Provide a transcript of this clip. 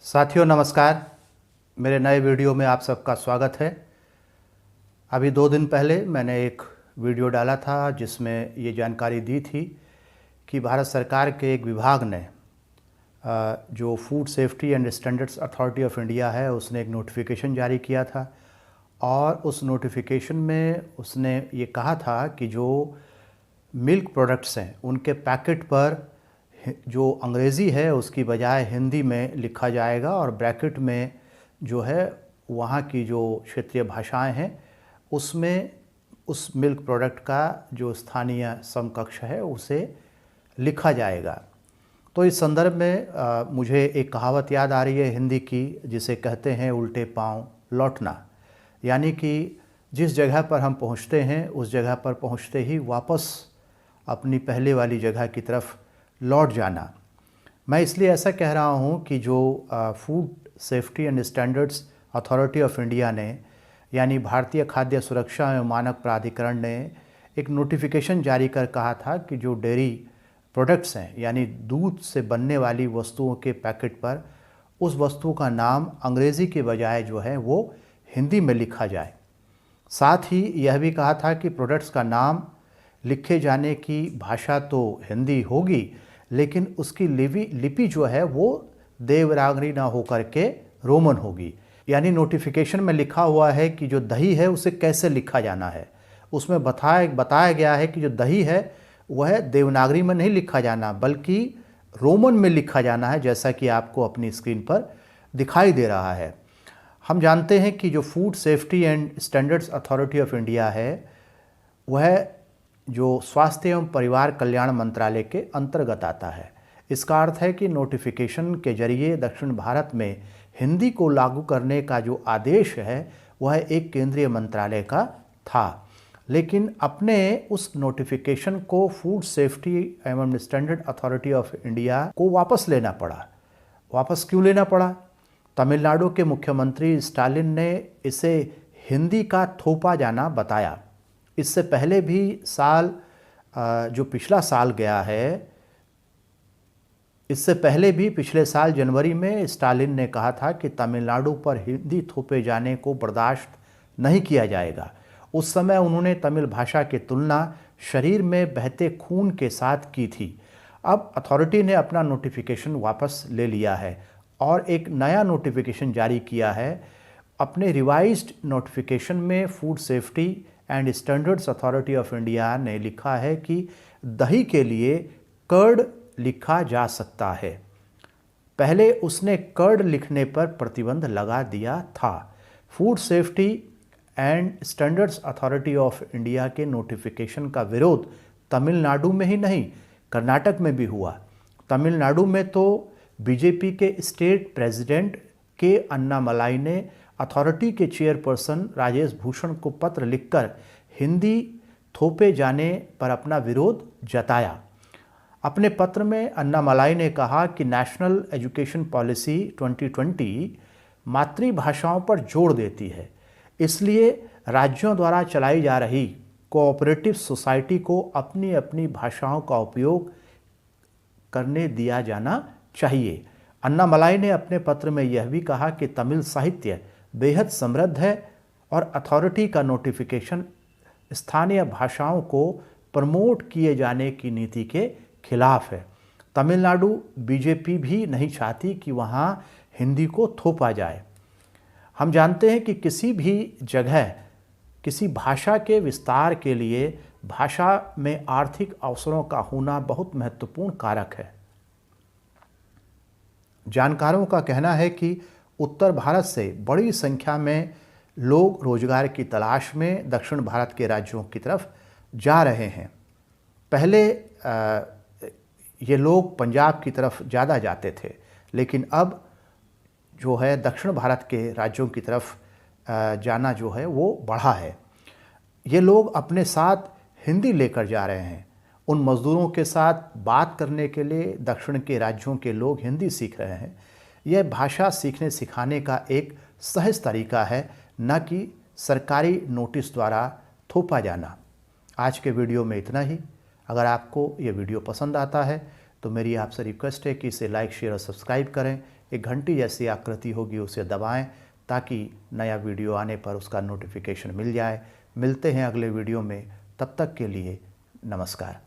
साथियों नमस्कार। मेरे नए वीडियो में आप सबका स्वागत है। अभी 2 दिन पहले मैंने एक वीडियो डाला था जिसमें ये जानकारी दी थी कि भारत सरकार के एक विभाग ने जो food safety and standards authority of India है उसने एक नोटिफिकेशन जारी किया था और उस नोटिफिकेशन में उसने ये कहा था कि जो मिल्क प्रोडक्ट्स हैं उनके पैकेट पर जो अंग्रेज़ी है उसकी बजाय हिंदी में लिखा जाएगा और ब्रैकेट में जो है वहाँ की जो क्षेत्रीय भाषाएं हैं उसमें उस मिल्क प्रोडक्ट का जो स्थानीय समकक्ष है उसे लिखा जाएगा। तो इस संदर्भ में मुझे एक कहावत याद आ रही है हिंदी की, जिसे कहते हैं उल्टे पाँव लौटना। यानी कि जिस जगह पर हम पहुँचते हैं उस जगह पर पहुँचते ही वापस अपनी पहले वाली जगह की तरफ लौट जाना। मैं इसलिए ऐसा कह रहा हूँ कि जो food safety and standards authority of India ने यानी भारतीय खाद्य सुरक्षा एवं मानक प्राधिकरण ने एक नोटिफिकेशन जारी कर कहा था कि जो डेयरी प्रोडक्ट्स हैं यानी दूध से बनने वाली वस्तुओं के पैकेट पर उस वस्तु का नाम अंग्रेज़ी के बजाय जो है वो हिंदी में लिखा जाए। साथ ही यह भी कहा था कि प्रोडक्ट्स का नाम लिखे जाने की भाषा तो हिंदी होगी लेकिन उसकी लिपि जो है वो देवनागरी ना होकर के रोमन होगी। यानी नोटिफिकेशन में लिखा हुआ है कि जो दही है उसे कैसे लिखा जाना है। उसमें बताया गया है कि जो दही है वह देवनागरी में नहीं लिखा जाना बल्कि रोमन में लिखा जाना है, जैसा कि आपको अपनी स्क्रीन पर दिखाई दे रहा है। हम जानते हैं कि जो food safety and standards authority of India है वह जो स्वास्थ्य एवं परिवार कल्याण मंत्रालय के अंतर्गत आता है। इसका अर्थ है कि नोटिफिकेशन के जरिए दक्षिण भारत में हिंदी को लागू करने का जो आदेश है वह एक केंद्रीय मंत्रालय का था, लेकिन अपने उस नोटिफिकेशन को फूड सेफ्टी एवं स्टैंडर्ड अथॉरिटी ऑफ इंडिया को वापस लेना पड़ा। वापस क्यों लेना पड़ा? तमिलनाडु के मुख्यमंत्री स्टालिन ने इसे हिंदी का थोपा जाना बताया। इससे पहले भी जो पिछला साल गया है, इससे पहले भी पिछले साल जनवरी में स्टालिन ने कहा था कि तमिलनाडु पर हिंदी थोपे जाने को बर्दाश्त नहीं किया जाएगा। उस समय उन्होंने तमिल भाषा की तुलना शरीर में बहते खून के साथ की थी। अब अथॉरिटी ने अपना नोटिफिकेशन वापस ले लिया है और एक नया नोटिफिकेशन जारी किया है। अपने रिवाइज्ड नोटिफिकेशन में food safety and standards authority of India ने लिखा है कि दही के लिए कर्ड लिखा जा सकता है। पहले उसने कर्ड लिखने पर प्रतिबंध लगा दिया था। Food safety and standards authority of India के नोटिफिकेशन का विरोध तमिलनाडु में ही नहीं कर्नाटक में भी हुआ। तमिलनाडु में तो बीजेपी के स्टेट प्रेसिडेंट के अन्नामलाई ने अथॉरिटी के चेयरपर्सन राजेश भूषण को पत्र लिखकर हिंदी थोपे जाने पर अपना विरोध जताया। अपने पत्र में अन्नामलाई ने कहा कि नेशनल एजुकेशन पॉलिसी 2020 मातृभाषाओं पर जोर देती है, इसलिए राज्यों द्वारा चलाई जा रही कोऑपरेटिव सोसाइटी को अपनी अपनी भाषाओं का उपयोग करने दिया जाना चाहिए। अन्नामलाई ने अपने पत्र में यह भी कहा कि तमिल साहित्य बेहद समृद्ध है और अथॉरिटी का नोटिफिकेशन स्थानीय भाषाओं को प्रमोट किए जाने की नीति के खिलाफ है। तमिलनाडु बीजेपी भी नहीं चाहती कि वहाँ हिंदी को थोपा जाए। हम जानते हैं कि किसी भी जगह किसी भाषा के विस्तार के लिए भाषा में आर्थिक अवसरों का होना बहुत महत्वपूर्ण कारक है। जानकारों का कहना है कि उत्तर भारत से बड़ी संख्या में लोग रोजगार की तलाश में दक्षिण भारत के राज्यों की तरफ जा रहे हैं। पहले ये लोग पंजाब की तरफ ज़्यादा जाते थे, लेकिन अब जो है दक्षिण भारत के राज्यों की तरफ जाना जो है वो बढ़ा है। ये लोग अपने साथ हिंदी लेकर जा रहे हैं। उन मज़दूरों के साथ बात करने के लिए दक्षिण के राज्यों के लोग हिंदी सीख रहे हैं। यह भाषा सीखने सिखाने का एक सहज तरीका है, न कि सरकारी नोटिस द्वारा थोपा जाना। आज के वीडियो में इतना ही। अगर आपको ये वीडियो पसंद आता है तो मेरी आपसे रिक्वेस्ट है कि इसे लाइक, शेयर और सब्सक्राइब करें। एक घंटी जैसी आकृति होगी उसे दबाएं ताकि नया वीडियो आने पर उसका नोटिफिकेशन मिल जाए। मिलते हैं अगले वीडियो में, तब तक के लिए नमस्कार।